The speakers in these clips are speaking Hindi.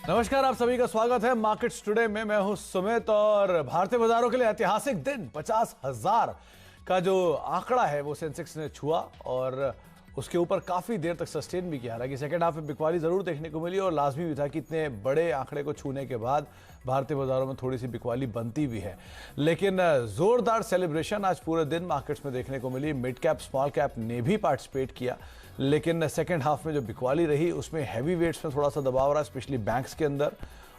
नमस्कार, आप सभी का स्वागत है मार्केट्स टुडे में। मैं हूं सुमित और भारतीय बाजारों के लिए ऐतिहासिक दिन 50,000 का जो आंकड़ा है वो सेंसेक्स ने छुआ और उसके ऊपर काफी देर तक सस्टेन भी किया। हालांकि सेकंड हाफ में बिकवाली जरूर देखने को मिली और लाजमी भी था कि इतने बड़े आंकड़े को छूने के बाद भारतीय बाजारों में थोड़ी सी बिकवाली बनती भी है, लेकिन जोरदार सेलिब्रेशन आज पूरे दिन मार्केट्स में देखने को मिली। मिड कैप स्मॉल कैप ने भी पार्टिसिपेट किया, लेकिन सेकेंड हाफ में जो बिकवाली रही उसमें हैवी वेट्स में थोड़ा सा दबाव रहा, स्पेशली बैंक्स के अंदर,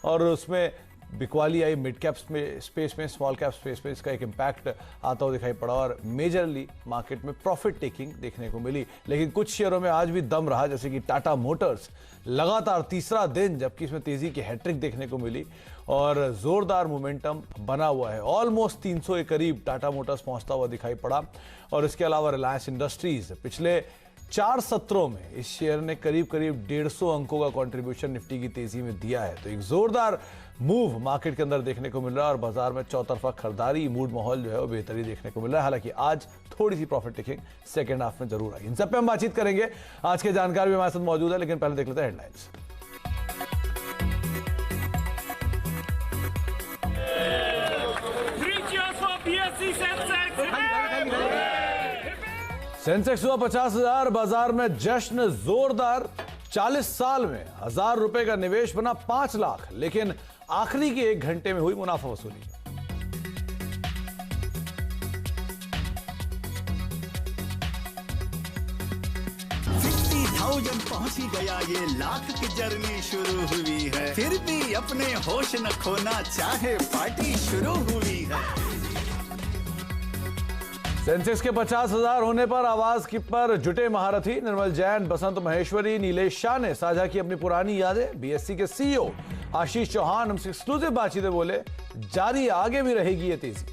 और उसमें बिकवाली आई मिड कैप स्पेस में, स्मॉल कैप स्पेस में इसका एक इम्पैक्ट आता हुआ दिखाई पड़ा और मेजरली मार्केट में प्रॉफिट टेकिंग देखने को मिली। लेकिन कुछ शेयरों में आज भी दम रहा, जैसे कि टाटा मोटर्स लगातार तीसरा दिन जबकि इसमें तेजी की हैट्रिक देखने को मिली और जोरदार मोमेंटम बना हुआ है। ऑलमोस्ट 300 के करीब टाटा मोटर्स पहुंचता हुआ दिखाई पड़ा। और इसके अलावा रिलायंस इंडस्ट्रीज पिछले 4 सत्रों में इस शेयर ने करीब 150 अंकों का कंट्रीब्यूशन निफ्टी की तेजी में दिया है। तो एक जोरदार मूव मार्केट के अंदर देखने को मिल रहा है और बाजार में चौतरफा खरीदारी मूड माहौल जो है वो बेहतरी देखने को मिल रहा है। हालांकि आज थोड़ी सी प्रॉफिट टेकिंग सेकंड हाफ में जरूर आई। इन सब पे हम बातचीत करेंगे। आज के जानकार भी हमारे साथ मौजूद है, लेकिन पहले देख लेते हैं हेडलाइंस। सेंसेक्स हुआ 50,000, बाजार में जश्न जोरदार। 40 साल में 1,000 रुपए का निवेश बना 5 लाख, लेकिन आखिरी के 1 घंटे में हुई मुनाफा वसूली। पहुंची गया, ये लाख की जर्नी शुरू हुई है, फिर भी अपने होश न खोना चाहे, पार्टी शुरू हुई है। सेंसेक्स के 50,000 होने पर आवाज की पर जुटे महारथी निर्मल जैन, बसंत महेश्वरी, नीलेश शाह ने साझा की अपनी पुरानी यादें। बीएससी के सीईओ आशीष चौहान हमसे एक्सक्लूसिव बातचीत में बोले, जारी आगे भी रहेगी ये तेजी।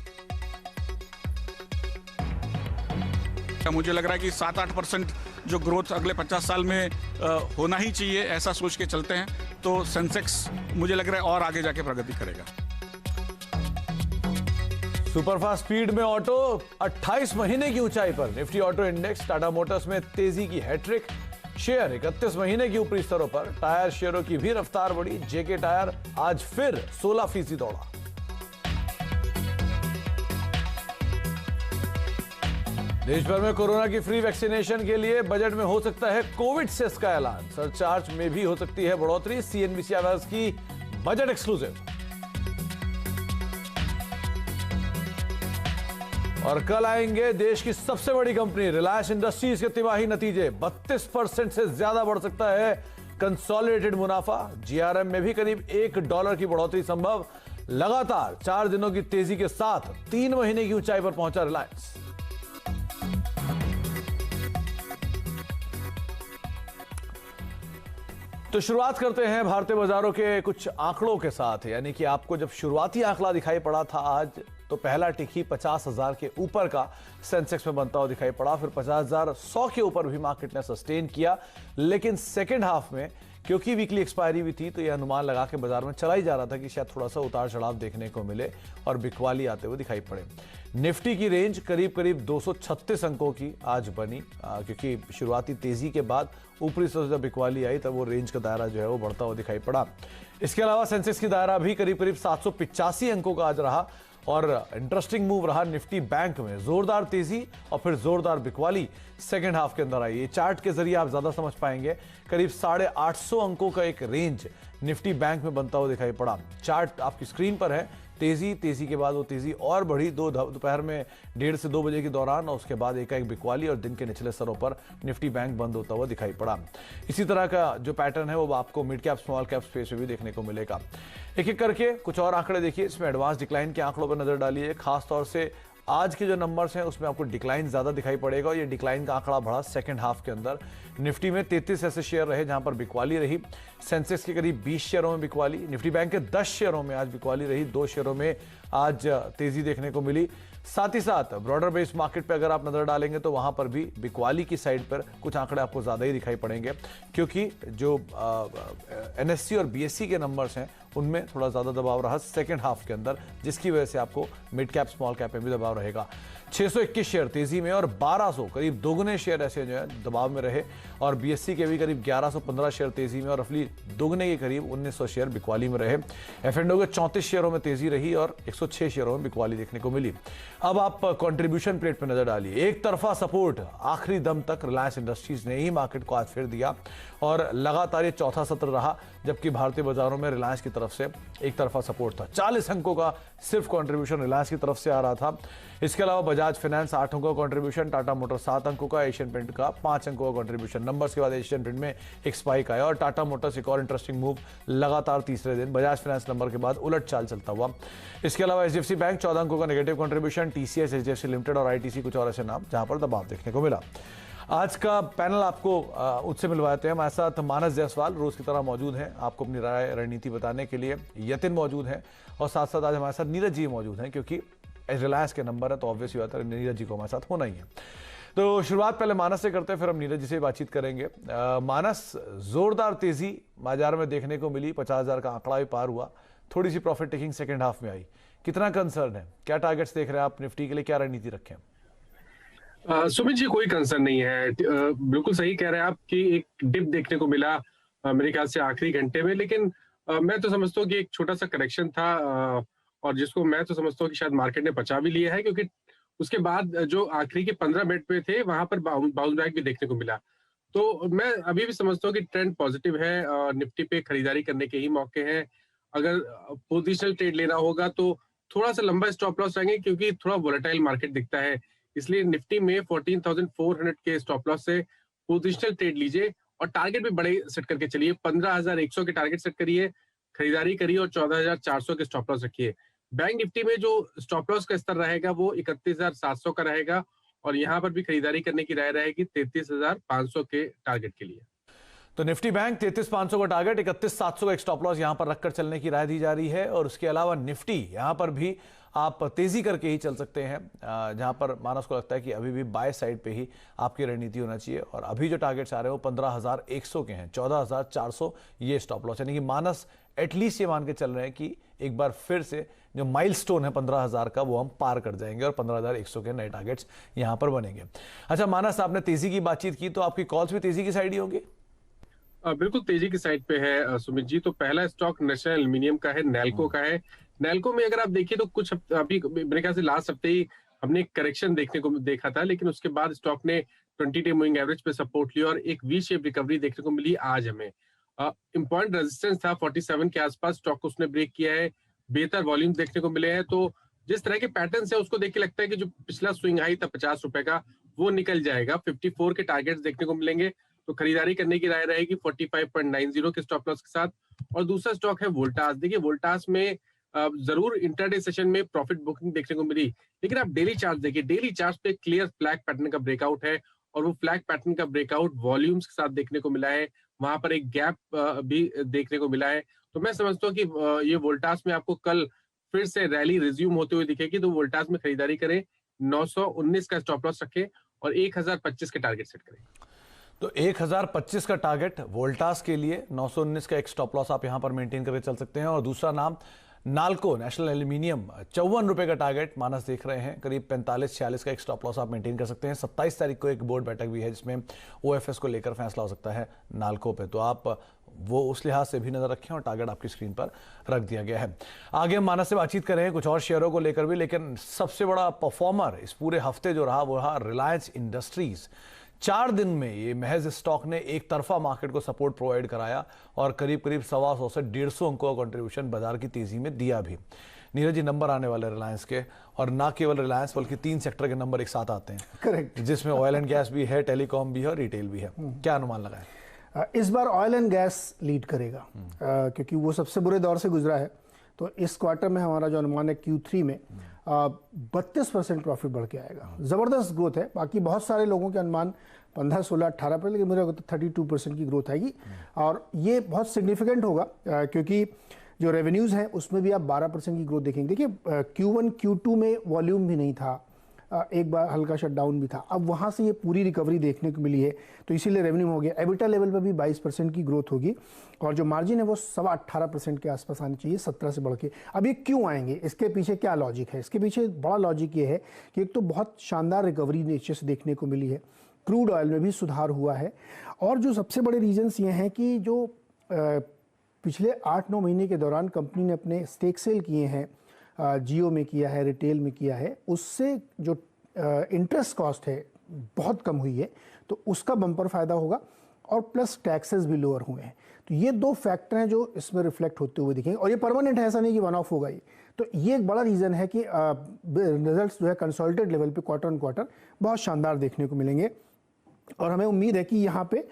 मुझे लग रहा है कि 7-8% जो ग्रोथ अगले 50 साल में होना ही चाहिए, ऐसा सोच के चलते हैं तो सेंसेक्स मुझे लग रहा है और आगे जाके प्रगति करेगा। सुपरफास्ट स्पीड में ऑटो 28 महीने की ऊंचाई पर, Nifty auto index Tata Motors में तेजी की हैट्रिक। शेयर 31 महीने की ऊपरी स्तरों पर। टायर शेयरों की भी रफ्तार बढ़ी। जेके टायर आज फिर 16% दौड़ा। देश भर में कोरोना की फ्री वैक्सीनेशन के लिए बजट में हो सकता है कोविड सेस का ऐलान। सरचार्ज में भी हो सकती है बढ़ोतरी। सीएनबीसी आवाज की बजट एक्सक्लूसिव। और कल आएंगे देश की सबसे बड़ी कंपनी रिलायंस इंडस्ट्रीज के तिमाही नतीजे। 32% से ज्यादा बढ़ सकता है कंसोलिडेटेड मुनाफा। जीआरएम में भी करीब $1 की बढ़ोतरी संभव। लगातार 4 दिनों की तेजी के साथ 3 महीने की ऊंचाई पर पहुंचा रिलायंस। तो शुरुआत करते हैं भारतीय बाजारों के कुछ आंकड़ों के साथ। यानी कि आपको जब शुरुआती आंकड़ा दिखाई पड़ा था आज, तो पहला टिक ही 50,000 के ऊपर का सेंसेक्स में बनता हुआ दिखाई पड़ा। फिर 50,100 के ऊपर भी मार्केट ने सस्टेन किया, लेकिन सेकेंड हाफ में क्योंकि वीकली एक्सपायरी भी थी तो यह अनुमान लगा के बाजार में चला ही जा रहा था कि शायद थोड़ा सा उतार चढ़ाव देखने को मिले और बिकवाली आते हुए दिखाई पड़े। निफ्टी की रेंज करीब 236 अंकों की आज बनी, क्योंकि शुरुआती तेजी के बाद ऊपरी स्तर से जब बिकवाली आई तब वो रेंज का दायरा जो है वो बढ़ता हुआ दिखाई पड़ा। इसके अलावा सेंसेक्स की दायरा भी करीब 785 अंकों का आज रहा। और इंटरेस्टिंग मूव रहा निफ्टी बैंक में, जोरदार तेजी और फिर जोरदार बिकवाली सेकेंड हाफ के अंदर आई। ये चार्ट के जरिए आप ज्यादा समझ पाएंगे। करीब 850 अंकों का एक रेंज निफ्टी बैंक में बनता हुआ दिखाई पड़ा। चार्ट आपकी स्क्रीन पर है। तेजी के बाद वो तेजी और बढ़ी दोपहर में 1:30 से 2 बजे के दौरान, और उसके बाद एकाएक बिकवाली और दिन के निचले स्तरों पर निफ्टी बैंक बंद होता हुआ दिखाई पड़ा। इसी तरह का जो पैटर्न है वो आपको mid cap small cap space में भी देखने को मिलेगा। एक एक करके कुछ और आंकड़े देखिए। इसमें एडवांस डिक्लाइन के आंकड़ों पर नजर डालिए। खासतौर से आज के जो नंबर्स हैं उसमें आपको डिक्लाइन ज्यादा दिखाई पड़ेगा और ये डिक्लाइन का आंकड़ा बढ़ा सेकंड हाफ के अंदर। निफ्टी में 33 ऐसे शेयर रहे जहां पर बिकवाली रही। सेंसेक्स के करीब 20 शेयरों में बिकवाली। निफ्टी बैंक के 10 शेयरों में आज बिकवाली रही। 2 शेयरों में आज तेजी देखने को मिली। साथ ही साथ ब्रॉडर बेस्ड मार्केट पे अगर आप नजर डालेंगे तो वहां पर भी बिकवाली की साइड पर कुछ आंकड़े आपको ज्यादा ही दिखाई पड़ेंगे, क्योंकि जो एनएससी और बीएससी के नंबर्स हैं उनमें थोड़ा ज्यादा दबाव रहा सेकंड हाफ के अंदर, जिसकी वजह से आपको मिड कैप स्मॉल कैप में भी दबाव रहेगा। 621 शेयर तेजी में और 1200 करीब दोगुने शेयर ऐसे जो है दबाव में रहे। और बीएससी के भी करीब 1115 शेयर तेजी में और रफली दोगुने के करीब 1900 शेयर बिकवाली में रहे। एफ&ओ के 34 शेयरों में तेजी रही और 106 शेयरों में बिकवाली देखने को मिली। अब आप कंट्रीब्यूशन प्लेट पर नजर डालिए। एक तरफा सपोर्ट आखिरी दम तक रिलायंस इंडस्ट्रीज ने ही मार्केट को आज फेर दिया और लगातार ये चौथा सत्र रहा जबकि भारतीय बाजारों में रिलायंस की तरफ से एक तरफा सपोर्ट था। 40 अंकों का सिर्फ कंट्रीब्यूशन रिलायंस की तरफ से आ रहा था। इसके अलावा बजाज फाइनेंस 8 अंकों का कंट्रीब्यूशन, टाटा मोटर 7 अंकों का, एशियन पेंट का 5 अंकों का कंट्रीब्यूशन। नंबर्स के बाद एशियन पेंट में एक स्पाइक आया और टाटा मोटर्स एक और इंटरेस्टिंग मूव, लगातार तीसरे दिन बजाज फाइनेंस नंबर के बाद उलट चाल चलता हुआ। इसके अलावा एचडीएफसी बैंक 14 अंकों का negative contribution, TCS, HDFC limited और आईटीसी कुछ और ऐसे नाम जहां पर दबाव देखने को मिला। आज का पैनल आपको उससे मिलवाते हैं। हमारे साथ मानस जायसवाल रोज की तरह मौजूद हैं आपको अपनी राय रणनीति बताने के लिए। यतिन मौजूद हैं और साथ साथ आज हमारे साथ नीरज जी मौजूद हैं क्योंकि रिलायंस के नंबर है तो ऑब्वियसली बात है नीरज जी को हमारे साथ होना ही है। तो शुरुआत पहले मानस से करते हैं, फिर हम नीरज जी से बातचीत करेंगे। मानस, जोरदार तेजी बाजार में देखने को मिली, 50,000 का आंकड़ा भी पार हुआ, थोड़ी सी प्रॉफिट टेकिंग सेकेंड हाफ में आई, कितना कंसर्न है, क्या टारगेट्स देख रहे हैं आप निफ्टी के लिए, क्या रणनीति रखें? सुमित जी, कोई कंसर्न नहीं है। बिल्कुल सही कह रहे हैं आप कि एक डिप देखने को मिला मेरे ख्याल से आखिरी घंटे में, लेकिन मैं तो समझता हूँ कि एक छोटा सा करेक्शन था और जिसको मैं तो समझता हूँ कि शायद मार्केट ने बचा भी लिया है क्योंकि उसके बाद जो आखिरी के 15 मिनट पे थे वहां पर बाउंस बैक भी देखने को मिला। तो मैं अभी भी समझता हूँ कि ट्रेंड पॉजिटिव है और निफ्टी पे खरीदारी करने के ही मौके हैं। अगर पोजिशनल ट्रेड लेना होगा तो थोड़ा सा लंबा स्टॉप लॉस रहेंगे क्योंकि थोड़ा वोलेटाइल मार्केट दिखता है, इसलिए निफ्टी में 14,400 के स्टॉप लॉस से पोजिशनल ट्रेड लीजिए और टारगेट भी बड़े सेट करके चलिए। 15,100 के टारगेट सेट करिए, खरीदारी करिए और 14,400 के स्टॉप लॉस रखिए। बैंक निफ्टी में जो स्टॉप लॉस का स्तर रहेगा वो 31,700 का रहेगा और यहाँ पर भी खरीदारी करने की राय रहेगी 33,500 के टारगेट के लिए। तो निफ्टी बैंक 33,500 का टारगेट, 31,700 का एक स्टॉप लॉस यहां पर रखकर चलने की राय दी जा रही है। और उसके अलावा निफ्टी यहां पर भी आप तेजी करके ही चल सकते हैं जहां पर मानस को लगता है कि अभी भी बाय साइड पे ही आपकी रणनीति होना चाहिए। और अभी जो टारगेट्स आ रहे हैं वो 15,100 के हैं, 14,400 ये स्टॉप लॉस, यानी कि मानस एटलीस्ट ये मान के चल रहे हैं कि एक बार फिर से जो माइलस्टोन है 15,000 का वो हम पार कर जाएंगे और 15,100 के नए टारगेट्स यहां पर बनेंगे। अच्छा मानस, आपने तेजी की बातचीत की तो आपकी कॉल्स भी तेजी की साइड ही होगी? बिल्कुल तेजी की साइड पे है सुमित जी। तो पहला स्टॉक नेशनल एल्यूमिनियम का है, नैल्को का है। नैल्को में अगर आप देखिए तो कुछ अभी मेरे ख्याल से लास्ट हफ्ते ही हमने करेक्शन देखने को देखा था, लेकिन उसके बाद स्टॉक ने 20 डे मूविंग एवरेज पे सपोर्ट लिया और एक वी शेप रिकवरी देखने को मिली। आज हमें इंपॉर्टेंट रेजिस्टेंस था 47 के आसपास, स्टॉक को उसने ब्रेक किया है, बेहतर वॉल्यूम देखने को मिले हैं। तो जिस तरह के पैटर्न है उसको देख के लगता है कि जो पिछला स्विंग हाई था 50 रुपए का वो निकल जाएगा। 54 के टारगेट्स देखने को मिलेंगे तो खरीदारी करने की राय रहेगी 45.90 के स्टॉप लॉस के साथ। और दूसरा स्टॉक है वोल्टास। देखिए वोल्टास में जरूर इंटरडे सेशन में प्रॉफिट बुकिंग देखने को मिली, लेकिन आप डेली चार्ट देखिए, डेली चार्ट पे क्लियर फ्लैग पैटर्न का ब्रेकआउट है और वो फ्लैग पैटर्न का ब्रेकआउट वॉल्यूम्स के साथ देखने को मिला है। वहां पर एक गैप भी देखने को मिला है। तो मैं समझता हूँ कि ये वोल्टास में आपको कल फिर से रैली रिज्यूम होते हुए दिखेगी, तो वोल्टास में खरीदारी करें, 919 का स्टॉप लॉस रखें और 1025 के टारगेट सेट करें। तो 1025 का टारगेट वोल्टास के लिए, 919 का एक स्टॉप लॉस आप यहां पर मेंटेन करके चल सकते हैं। और दूसरा नाम नाल्को, नेशनल एल्यूमिनियम, 54 रुपए का टारगेट मानस देख रहे हैं, करीब 45-46 का एक स्टॉप लॉस आप मेंटेन कर सकते हैं। 27 तारीख को एक बोर्ड बैठक भी है जिसमें ओएफएस को लेकर फैसला हो सकता है नाल्को पे, तो आप वो उस लिहाज से भी नजर रखें और टारगेट आपकी स्क्रीन पर रख दिया गया है। आगे हम मानस से बातचीत करें कुछ और शेयरों को लेकर भी, लेकिन सबसे बड़ा परफॉर्मर इस पूरे हफ्ते जो रहा वो रहा रिलायंस इंडस्ट्रीज। 4 दिन में ये महज स्टॉक ने एक तरफा मार्केट को सपोर्ट प्रोवाइड कराया और करीब 125 से 150 अंकों का कंट्रीब्यूशन बाजार की तेजी में दिया भी। नीरज जी, नंबर आने वाले रिलायंस के, और ना केवल रिलायंस बल्कि 3 सेक्टर के नंबर एक साथ आते हैं, करेक्ट, जिसमें ऑयल एंड गैस भी है, टेलीकॉम भी है और रिटेल भी है। क्या अनुमान लगाए? इस बार ऑयल एंड गैस लीड करेगा क्योंकि वो सबसे बुरे दौर से गुजरा है। तो इस क्वार्टर में हमारा जो अनुमान है Q3 में 32% प्रॉफिट बढ़ के आएगा। जबरदस्त ग्रोथ है। बाकी बहुत सारे लोगों के अनुमान 15, 16, 18 पर, लेकिन मेरे को तो 32% की ग्रोथ आएगी और ये बहुत सिग्निफिकेंट होगा क्योंकि जो रेवेन्यूज हैं उसमें भी आप 12% की ग्रोथ देखेंगे। देखिए Q1, Q2 में वॉल्यूम भी नहीं था, एक बार हल्का शटडाउन भी था, अब वहाँ से ये पूरी रिकवरी देखने को मिली है तो इसीलिए रेवेन्यू हो गया। एबिटा लेवल पर भी 22% की ग्रोथ होगी और जो मार्जिन है वो 18.25% के आसपास आनी चाहिए, 17 से बढ़ के। अब ये क्यों आएंगे, इसके पीछे क्या लॉजिक है? इसके पीछे बड़ा लॉजिक ये है कि एक तो बहुत शानदार रिकवरी नीचे से देखने को मिली है क्रूड ऑयल में भी सुधार हुआ है। और जो सबसे बड़े रीजंस ये हैं कि जो पिछले 8-9 महीने के दौरान कंपनी ने अपने स्टेक सेल किए हैं, जियो में किया है, रिटेल में किया है, उससे जो इंटरेस्ट कॉस्ट है बहुत कम हुई है, तो उसका बम्पर फायदा होगा। और प्लस टैक्सेस भी लोअर हुए हैं। तो ये 2 फैक्टर हैं जो इसमें रिफ्लेक्ट होते हुए दिखेंगे, और ये परमानेंट है, ऐसा नहीं कि वन ऑफ होगा ये। तो ये एक बड़ा रीज़न है कि रिजल्ट्स जो है कंसोलिडेटेड लेवल पे क्वार्टर ऑन क्वार्टर बहुत शानदार देखने को मिलेंगे। और हमें उम्मीद है कि यहाँ पे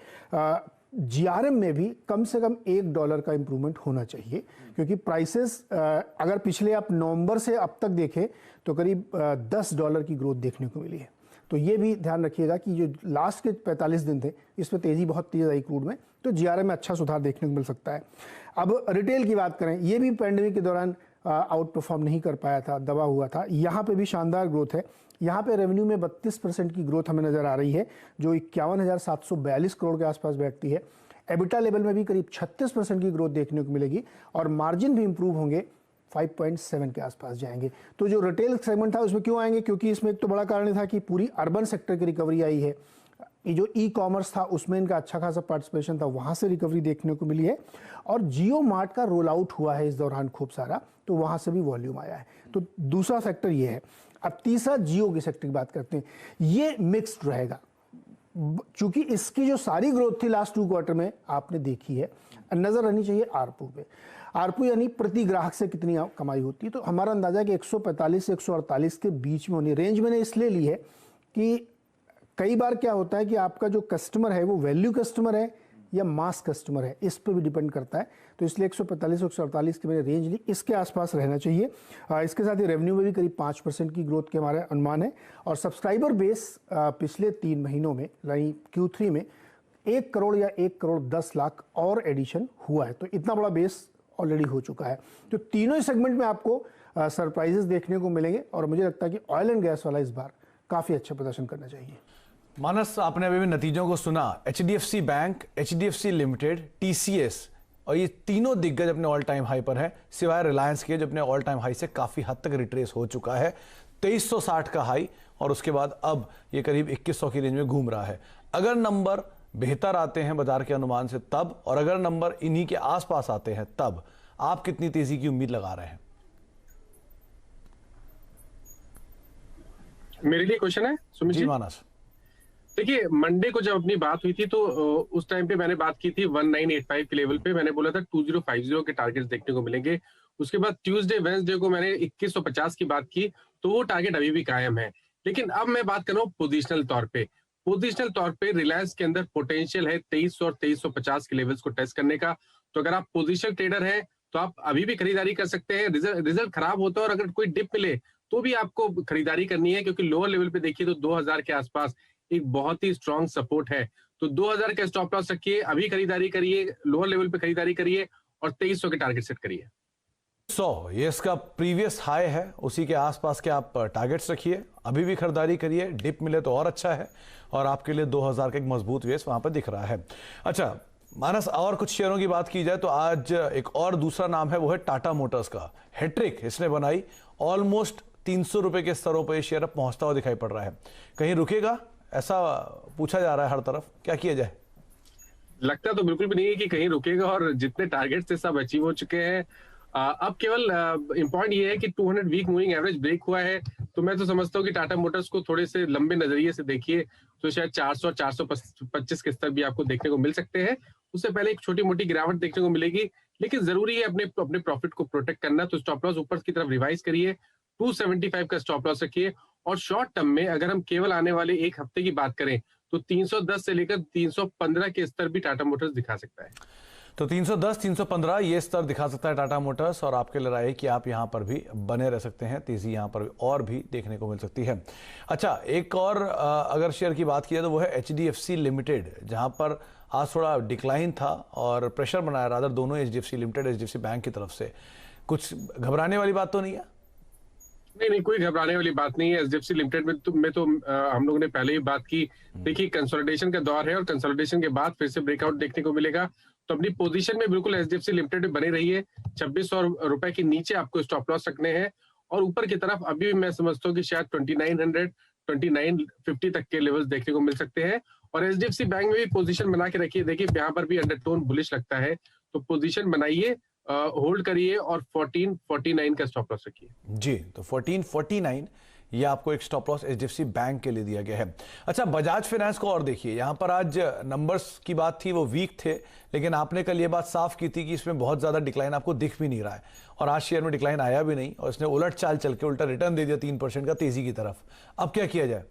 जीआरएम में भी कम से कम $1 का इंप्रूवमेंट होना चाहिए, क्योंकि प्राइसेस अगर पिछले आप नवंबर से अब तक देखें तो करीब $10 की ग्रोथ देखने को मिली है। तो ये भी ध्यान रखिएगा कि जो लास्ट के 45 दिन थे इसमें तेज़ी बहुत तेज़ आई क्रूड में, तो जीआरएम में अच्छा सुधार देखने को मिल सकता है। अब रिटेल की बात करें, ये भी पैंडेमिक के दौरान आउट परफॉर्म नहीं कर पाया था, दबा हुआ था। यहाँ पे भी शानदार ग्रोथ है। यहाँ पे रेवेन्यू में 32% की ग्रोथ हमें नज़र आ रही है, जो 51,742 करोड़ के आसपास बैठती है। एबिटा लेवल में भी करीब 36% की ग्रोथ देखने को मिलेगी, और मार्जिन भी इंप्रूव होंगे, 5.7 के आसपास जाएंगे। तो जो रिटेल सेगमेंट था उसमें क्यों आएंगे, क्योंकि इसमें एक तो बड़ा कारण था कि पूरी अर्बन सेक्टर की रिकवरी आई है। ये जो ई कॉमर्स था उसमें इनका अच्छा खासा पार्टिसिपेशन था, वहाँ से रिकवरी देखने को मिली है। और जियो मार्ट का रोल आउट हुआ है इस दौरान खूब सारा, तो वहाँ से भी वॉल्यूम आया है। तो दूसरा सेक्टर ये है। अब तीसरा जियो के सेक्टर की बात करते हैं, ये मिक्स्ड रहेगा, चूंकि इसकी जो सारी ग्रोथ थी लास्ट 2 क्वार्टर में आपने देखी है। नजर रहनी चाहिए आरपू पे। आरपू यानी प्रति ग्राहक से कितनी कमाई होती है। तो हमारा अंदाजा है कि 145 से 148 के बीच में होनी रेंज मैंने इसलिए ली है कि कई बार क्या होता है कि आपका जो कस्टमर है वो वैल्यू कस्टमर है या मास कस्टमर है, इस पर भी डिपेंड करता है। तो इसलिए 145 से 148 की मैंने रेंज ली, इसके आसपास रहना चाहिए। इसके साथ ही रेवेन्यू में भी करीब 5% की ग्रोथ के हमारे अनुमान है। और सब्सक्राइबर बेस पिछले 3 महीनों में यानी Q3 में 1 करोड़ या 1,10,00,000 और एडिशन हुआ है। तो इतना बड़ा बेस ऑलरेडी हो चुका है। तो तीनों ही सेगमेंट में आपको सरप्राइजेस देखने को मिलेंगे, और मुझे लगता है कि ऑयल एंड गैस वाला इस बार काफ़ी अच्छा प्रदर्शन करना चाहिए। मानस, आपने अभी भी नतीजों को सुना। HDFC bank, HDFC limited, TCS और ये तीनों दिग्गज अपने ऑल टाइम हाई पर हैं, सिवाय रिलायंस के जो अपने ऑल टाइम हाई से काफ़ी हद तक रिट्रेस हो चुका है। 2360 का हाई, और उसके बाद अब ये करीब 2100 की रेंज में घूम रहा है। अगर नंबर बेहतर आते हैं बाजार के अनुमान से तब, और अगर नंबर इन्हीं के आसपास आते हैं तब, आप कितनी तेजी की उम्मीद लगा रहे हैं? मेरे लिए क्वेश्चन है सुमित जी। मानस, देखिए, मंडे को जब अपनी बात हुई थी तो उस टाइम पे मैंने बात की थी 1985 के लेवल पे। मैंने बोला था 2050 के टारगेट्स देखने को मिलेंगे। उसके बाद ट्यूसडे वेडनेसडे को मैंने 2150 की बात की, तो वो टारगेट अभी भी कायम है। लेकिन अब मैं बात कर रहा हूँ पोजिशनल तौर पे। पोजिशनल तौर पे रिलायंस के अंदर पोटेंशियल है 2300 और 2350 के लेवल्स को टेस्ट करने का। तो अगर आप पोजिशनल ट्रेडर हैं तो आप अभी भी खरीदारी कर सकते हैं। रिजल्ट खराब होता है और अगर कोई डिप मिले तो भी आपको खरीदारी करनी है, क्योंकि लोअर लेवल पे देखिए तो 2000 के आसपास एक बहुत ही स्ट्रॉन्ग सपोर्ट है। तो 2000 का स्टॉप लॉस रखिए, अभी खरीदारी करिए, लोअर लेवल पे खरीदारी करिए और 2300 के टारगेट सेट करिए। 100 ये इसका प्रीवियस हाई है, उसी के आसपास के आप टारगेट्स रखिए, अभी भी खरीदारी करिए, डिप मिले तो और अच्छा है, और आपके लिए 2000 का एक मजबूत बेस वहां पर दिख रहा है। अच्छा मानस, और कुछ शेयरों की बात की जाए तो आज एक और दूसरा नाम है, वो है टाटा मोटर्स का। हैट्रिक इसने बनाई, ऑलमोस्ट 300 रुपए के स्तरों पर शेयर अब पहुंचता हुआ दिखाई पड़ रहा है। कहीं रुकेगा, ऐसा पूछा जा रहा है हर तरफ, क्या किया जाए? लगता तो बिल्कुल भी नहीं है कि कहीं रुकेगा, और जितने टारगेट थे सब अचीव हो चुके हैं। अब केवल इम्पॉर्टेंट ये है कि 200 वीक मूविंग एवरेज ब्रेक हुआ है। तो मैं तो समझता हूँ कि टाटा मोटर्स को थोड़े से लंबे नजरिए से देखिए, तो शायद 400 और 425 के स्तर भी आपको देखने को मिल सकते हैं। उससे पहले एक छोटी मोटी गिरावट देखने को मिलेगी, लेकिन जरूरी है अपने प्रॉफिट को प्रोटेक्ट करना। तो स्टॉप लॉस ऊपर की तरफ रिवाइज करिए, 275 का स्टॉप लॉस रखिए। और शॉर्ट टर्म में अगर हम केवल आने वाले एक हफ्ते की बात करें तो 310 से लेकर 315 के स्तर भी टाटा मोटर्स दिखा सकता है। तो 310, 315 ये स्तर दिखा सकता है टाटा मोटर्स, और आपके लिए राय है कि आप यहां पर भी बने रह सकते हैं, तेजी यहां पर और भी देखने को मिल सकती है। अच्छा, एक और अगर शेयर की बात की जाए तो वो है HDFC लिमिटेड, जहां पर आज थोड़ा डिक्लाइन था और प्रेशर बनाया रादर दोनों HDFC लिमिटेड, HDFC बैंक की तरफ से। कुछ घबराने वाली बात तो नहीं है? नहीं, कोई घबराने वाली बात नहीं है। एचडीएफसी लिमिटेड में तो हम लोगों ने पहले ही बात की। देखिए, कंसोलिडेशन का दौर है और कंसोलिडेशन के बाद फिर से ब्रेकआउट देखने को मिलेगा। तो अपनी पोजीशन में बिल्कुल एचडीएफसी लिमिटेड में बने रहिए। 2600 रुपए के नीचे आपको स्टॉप लॉस रखने हैं, और ऊपर की तरफ अभी भी मैं समझता हूँ कि शायद 2900 2950 तक के लेवल्स देखने को मिल सकते हैं। और एचडीएफसी बैंक में भी पोजीशन बना के रखिए, देखिए यहाँ पर भी अंडरटोन बुलिश लगता है, तो पोजीशन बनाइए, होल्ड करिए और 1449 का स्टॉप लॉस रखिए। जी, तो 1449 ये आपको एक स्टॉप लॉस एचडीएफसी बैंक के लिए दिया गया है। अच्छा, बजाज फाइनेंस को और देखिए, यहां पर आज नंबर्स की बात थी, वो वीक थे, लेकिन आपने कल ये बात साफ की थी कि इसमें बहुत ज्यादा डिक्लाइन आपको दिख भी नहीं रहा है, और आज शेयर में डिक्लाइन आया भी नहीं, और इसने उलट चाल चल के उल्टा रिटर्न दे दिया 3% का तेजी की तरफ। अब क्या किया जाए?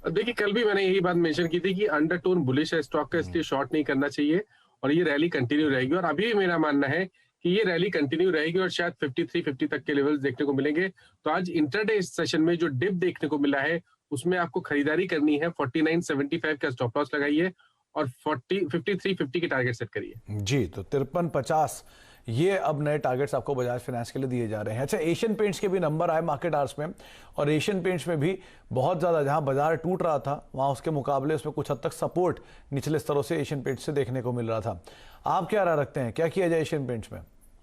देखिए, कल भी मैंने यही बात मेंशन की थी कि अंडरटोन बुलिश है स्टॉक का, इसलिए शॉर्ट नहीं करना चाहिए और ये रैली कंटिन्यू रहेगी। और अभी भी मेरा मानना है कि ये रैली कंटिन्यू रहेगी और शायद 5350 तक के लेवल्स देखने को मिलेंगे। तो आज इंट्राडे सेशन में जो डिप देखने को मिला है उसमें आपको खरीदारी करनी है। 4975 का स्टॉप लॉस लगाइए और 5350 की टारगेट सेट करिए। जी, तो 5350 ये अब नए टारगेट्स आपको बजाज फाइनेंस के लिए दिए जा रहे हैं। अच्छा, एशियन पेंट्स के भी नंबर आए मार्केट आवर्स में, और एशियन पेंट्स में भी बहुत ज्यादा, जहां बाजार टूट रहा था वहां उसके मुकाबले उसमें कुछ हद तक सपोर्ट निचले स्तरों से एशियन पेंट्स से देखने को मिल रहा था। आप क्या राय रखते हैं, क्या किया जाए एशियन पेंट्स में?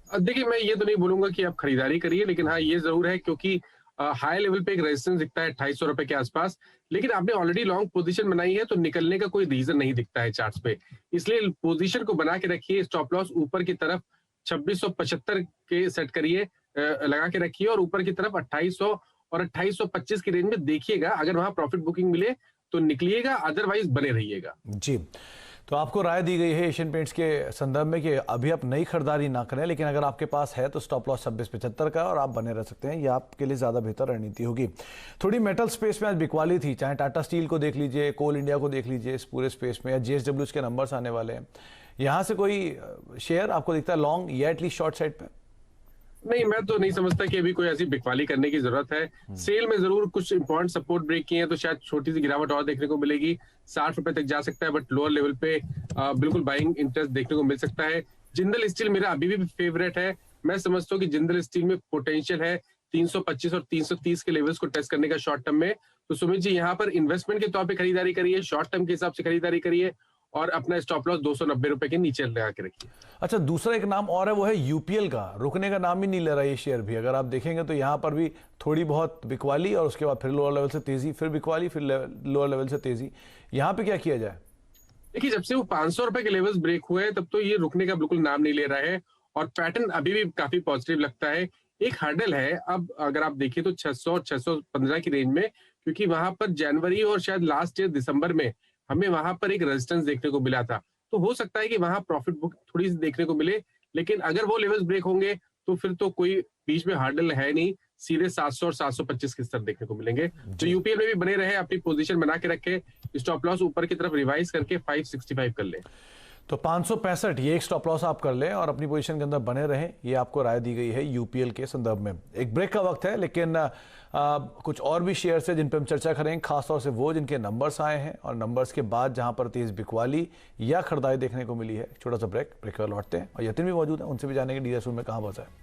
देखिए, मैं ये तो नहीं बोलूंगा कि आप खरीदारी करिए, लेकिन हाँ ये जरूर है क्योंकि हाई लेवल पे एक रेजिस्टेंस दिखता है 2800 रुपए के आसपास, लेकिन आपने ऑलरेडी लॉन्ग पोजीशन बनाई है तो निकलने का कोई रीजन नहीं दिखता है चार्ट्स पे, इसलिए पोजीशन को बना के रखिए। स्टॉप लॉस ऊपर की तरफ 2675 के सेट करिए, लगा के रखिए, और ऊपर की तरफ 2800 और 2825 की रेंज में देखिएगा। अगर वहां प्रॉफिट बुकिंग मिले तो निकलिएगा, अदरवाइज बने रहिएगा। जी, तो आपको राय दी गई है एशियन पेंट्स के संदर्भ में कि अभी आप नई खरीदारी ना करें, लेकिन अगर आपके पास है तो स्टॉप लॉस 2675 का और आप बने रह सकते हैं, ये आपके लिए ज्यादा बेहतर रणनीति होगी। थोड़ी मेटल स्पेस में आज बिकवाली थी, चाहे टाटा स्टील को देख लीजिए, कोल इंडिया को देख लीजिए, इस पूरे स्पेस में, या जेएसडब्ल्यू के नंबर्स आने वाले हैं, यहां से कोई शेयर आपको दिखता है लॉन्ग या एटलीस्ट शॉर्ट साइड पे? नहीं, मैं तो नहीं समझता कि अभी कोई ऐसी बिकवाली करने की जरूरत है। सेल में जरूर कुछ इंपॉर्टेंट सपोर्ट ब्रेक किए हैं तो शायद छोटी सी गिरावट और देखने को मिलेगी, 60 रुपए तक जा सकता है, बट लोअर लेवल पे बिल्कुल बाइंग इंटरेस्ट देखने को मिल सकता है। जिंदल स्टील मेरा अभी भी फेवरेट है, मैं समझता हूँ कि जिंदल स्टील में पोटेंशियल है 325 और 330 के लेवल्स को टेस्ट करने का शॉर्ट टर्म में। तो सुमित जी, यहाँ पर इन्वेस्टमेंट के तौर पर खरीदारी करिए, शॉर्ट टर्म के हिसाब से खरीदारी करिए और अपना स्टॉप लॉस 290 रुपए के नीचे लगा के रखिए। अच्छा, दूसरा एक नाम और है, वो है यूपीएल का, रुकने का नाम ही नहीं ले रहा ये शेयर भी। अगर आप देखेंगे तो यहाँ पर भी थोड़ी बहुत बिकवाली और उसके बाद फिर लोअर लेवल से तेजी, फिर बिकवाली, फिर लोअर लेवल से तेजी। यहाँ पे क्या किया जाए? देखिए, जब से वो 500 रुपए के लेवल्स ब्रेक हुए तब तो ये रुकने का बिल्कुल नाम नहीं ले रहा है और पैटर्न अभी भी काफी पॉजिटिव लगता है। एक हर्डल है अब अगर आप देखिए तो 600 और 615 की रेंज में, क्योंकि वहां पर जनवरी और शायद लास्ट ईयर दिसंबर में हमें वहां पर एक रेजिस्टेंस देखने को मिला था, तो हो सकता है कि वहां प्रॉफिट बुक थोड़ी सी देखने को मिले, लेकिन अगर वो लेवल्स ब्रेक होंगे तो फिर तो कोई बीच में हार्डल है नहीं, सीधे 700 और 725 के स्तर देखने को मिलेंगे। तो यूपीएल में भी बने रहे, अपनी पोजीशन बना के रखे, स्टॉप लॉस ऊपर की तरफ रिवाइज करके 565 कर ले। तो 565 ये एक स्टॉप लॉस आप कर लें और अपनी पोजीशन के अंदर बने रहें, ये आपको राय दी गई है यूपीएल के संदर्भ में। एक ब्रेक का वक्त है, लेकिन कुछ और भी शेयर्स है जिन पर हम चर्चा करेंगे, खासतौर से वो जिनके नंबर्स आए हैं और नंबर्स के बाद जहां पर तेज बिकवाली या खरीदारी देखने को मिली है। छोटा सा ब्रेक कर लौटते हैं और यतिन भी मौजूद है, उनसे भी जानेंगे डीलर्स रूम में कहां बचा है।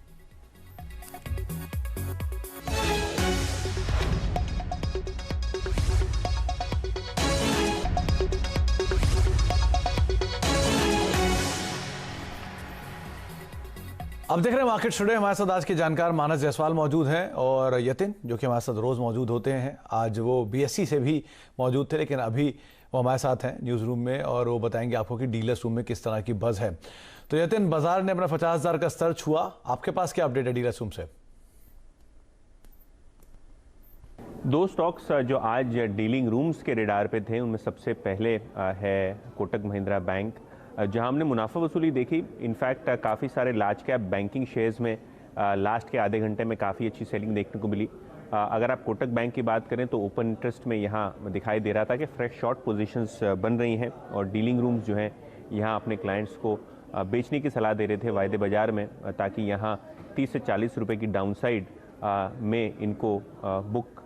अब देख रहे हैं मार्केट टुडे, हमारे साथ आज के जानकार मानस जायसवाल मौजूद हैं और यतिन जो कि हमारे साथ रोज मौजूद होते हैं। आज वो बीएससी से भी मौजूद थे, लेकिन अभी वो हमारे साथ हैं न्यूज़ रूम में और वो बताएंगे आपको कि डीलर्स रूम में किस तरह की बज़ है। तो यतिन, बाजार ने अपना 50,000 का स्तर छुआ, आपके पास क्या अपडेट है डीलर्स रूम से? दो स्टॉक्स जो आज डीलिंग रूम्स के रेडार पे थे, उनमें सबसे पहले है कोटक महिंद्रा बैंक, जहां हमने मुनाफा वसूली देखी। इनफैक्ट काफ़ी सारे लार्ज कैप बैंकिंग शेयर्स में लास्ट के आधे घंटे में काफ़ी अच्छी सेलिंग देखने को मिली। अगर आप कोटक बैंक की बात करें तो ओपन इंटरेस्ट में यहाँ दिखाई दे रहा था कि फ्रेश शॉर्ट पोजीशंस बन रही हैं और डीलिंग रूम्स जो हैं यहाँ अपने क्लाइंट्स को बेचने की सलाह दे रहे थे वायदे बाजार में, ताकि यहाँ 30 से 40 रुपये की डाउनसाइड में इनको बुक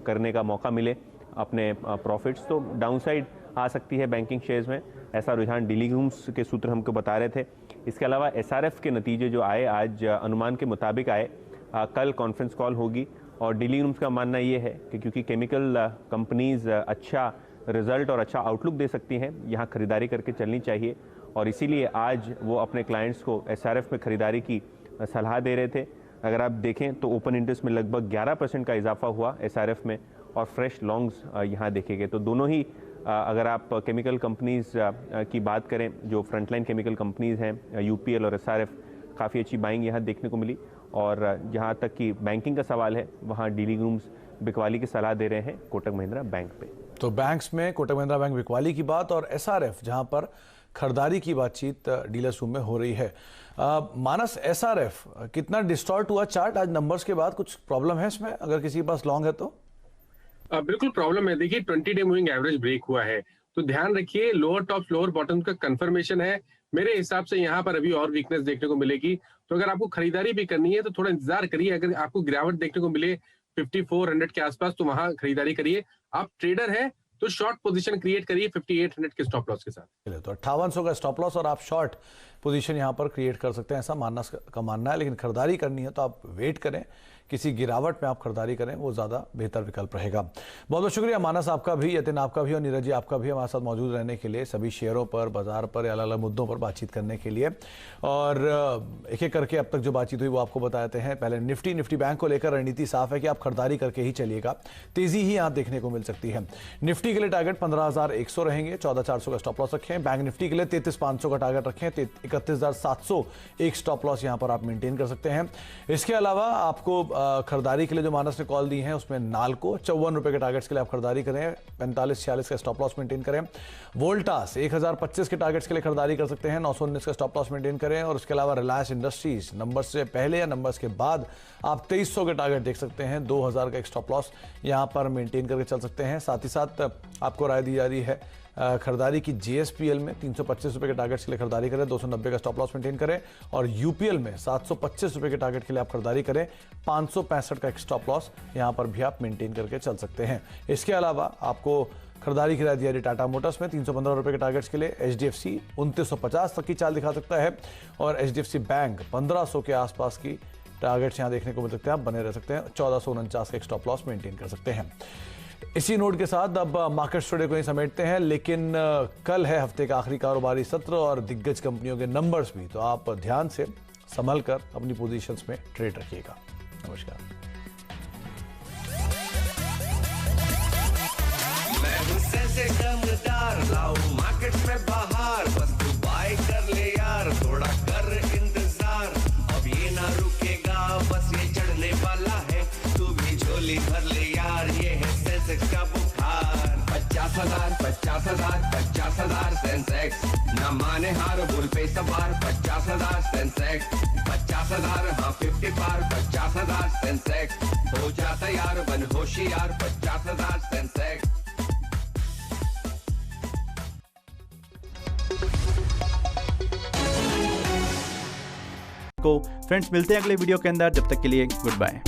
करने का मौका मिले अपने प्रॉफिट्स। तो डाउनसाइड आ सकती है बैंकिंग शेयर्स में, ऐसा रुझान डीलिंग रूम्स के सूत्र हमको बता रहे थे। इसके अलावा एसआरएफ के नतीजे जो आए आज अनुमान के मुताबिक आए, कल कॉन्फ्रेंस कॉल होगी और डीलिंग रूम्स का मानना ये है कि क्योंकि केमिकल कंपनीज अच्छा रिजल्ट और अच्छा आउटलुक दे सकती हैं, यहाँ खरीदारी करके चलनी चाहिए और इसीलिए आज वो अपने क्लाइंट्स को एसआरएफ में खरीदारी की सलाह दे रहे थे। अगर आप देखें तो ओपन इंटरेस्ट में लगभग 11% का इजाफा हुआ एसआरएफ में और फ्रेश लॉन्ग्स यहाँ देखे गए। तो दोनों ही अगर आप केमिकल कंपनीज की बात करें, जो फ्रंटलाइन केमिकल कंपनीज हैं, यूपीएल और एसआरएफ, काफ़ी अच्छी बाइंग यहाँ देखने को मिली। और जहाँ तक कि बैंकिंग का सवाल है, वहाँ डीलिंग रूम्स बिकवाली की सलाह दे रहे हैं कोटक महिंद्रा बैंक पे। तो बैंक्स में कोटक महिंद्रा बैंक बिकवाली की बात और एसआरएफ जहां पर खरीदारी की बातचीत डीलर्स रूम में हो रही है। मानस, एसआरएफ कितना डिस्टॉर्ट हुआ चार्ट आज नंबर्स के बाद? कुछ प्रॉब्लम है इसमें अगर किसी के पास लॉन्ग है तो? बिल्कुल प्रॉब्लम है। देखिए 20 डे मूविंग एवरेज ब्रेक हुआ है, तो ध्यान रखिए लोअर टॉप लोअर बॉटम का कंफर्मेशन है। मेरे हिसाब से यहाँ पर अभी और वीकनेस देखने को मिलेगी, तो अगर आपको खरीदारी भी करनी है तो थोड़ा इंतजार करिए। अगर आपको गिरावट देखने को मिले 5400 के आसपास तो वहां खरीदारी करिए। आप ट्रेडर है तो शॉर्ट पोजीशन क्रिएट करिए 5800 के स्टॉप लॉस के साथ। तो 5800 का स्टॉप लॉस और आप शॉर्ट पोजीशन यहां पर क्रिएट कर सकते हैं, ऐसा मानस का मानना है। लेकिन खरीदारी करनी है तो आप वेट करें, किसी गिरावट में आप खरीदारी करें, वो ज़्यादा बेहतर विकल्प रहेगा। बहुत बहुत शुक्रिया मानस आपका भी, यतिन आपका भी और नीरज जी आपका भी हमारे साथ मौजूद रहने के लिए, सभी शेयरों पर, बाजार पर या अलग अलग मुद्दों पर बातचीत करने के लिए। और एक एक करके अब तक जो बातचीत हुई वो आपको बताते हैं। पहले निफ्टी बैंक को लेकर रणनीति साफ है कि आप खरीदारी करके ही चलिएगा, तेजी ही यहाँ देखने को मिल सकती है। निफ्टी के लिए टारगेट 15,100 रहेंगे, 14,400 का स्टॉप लॉस रखें। बैंक निफ्टी के लिए 33,500 का टारगेट रखें, 31,700 एक स्टॉप लॉस यहाँ पर आप मेंटेन कर सकते हैं। इसके अलावा आपको खरीदारी के लिए जो मानस ने कॉल दी है उसमें नाल्को 54 रुपए के टारगेट्स के लिए आप खरीदारी करें, 45-46 का स्टॉप लॉस मेंटेन करें। वोल्टास 1025 के टारगेट्स के लिए खरीदारी कर सकते हैं, 919 का स्टॉप लॉस मेंटेन करें। और उसके अलावा रिलायंस इंडस्ट्रीज नंबर्स से पहले या नंबर्स के बाद आप 2300 के टारगेट देख सकते हैं, 2000 का एक स्टॉप लॉस यहां पर मेंटेन करके चल सकते हैं। साथ ही साथ आपको राय दी जा रही है खरीदारी की जेएसपीएल में 325 रुपए के टारगेट्स के लिए खरीदारी करें, 290 का स्टॉप लॉस मेंटेन करें। और यूपीएल में 725 रुपए के टारगेट के लिए आप खरीदारी करें, 565 का एक स्टॉप लॉस यहां पर भी आप मेंटेन करके चल सकते हैं। इसके अलावा आपको खरीदारी की राय दी जा रही टाटा मोटर्स में 315 रुपए के टारगेट्स के लिए, एचडीएफसी 2950 तक की चाल दिखा सकता है और एचडीएफसी बैंक 1500 के आसपास की टारगेट्स यहां देखने को मिल सकते हैं, आप बने रह सकते हैं, 1449 का एक स्टॉप लॉस मेंटेन कर सकते हैं। इसी नोट के साथ अब मार्केट टुडे को ही समेटते हैं, लेकिन कल है हफ्ते का आखिरी कारोबारी सत्र और दिग्गज कंपनियों के नंबर्स भी, तो आप ध्यान से संभल कर अपनी पोजीशंस में ट्रेड रखिएगा। नमस्कार। मैं हुसैन से दमदार लाऊं मार्केट में बाहर, बस तू बाय कर ले यार, थोड़ा कर इंतजार, अब ये ना रुकेगा, बस ये चढ़ने वाला है, तू भी झोली भर ले यार, ये है सेंसेक्स का बुखार। 50,000 50,000 50,000 सेंसेक्स, न माने हार बुल पे सवार, 50,000 सेंसेक्स, 50,000 हाँ 50 पार, 50,000 सेंसेक्स, हो जाता यार बन होशियार, 50,000 सेंसेक्स। फ्रेंड्स मिलते हैं अगले वीडियो के अंदर, जब तक के लिए गुड बाय।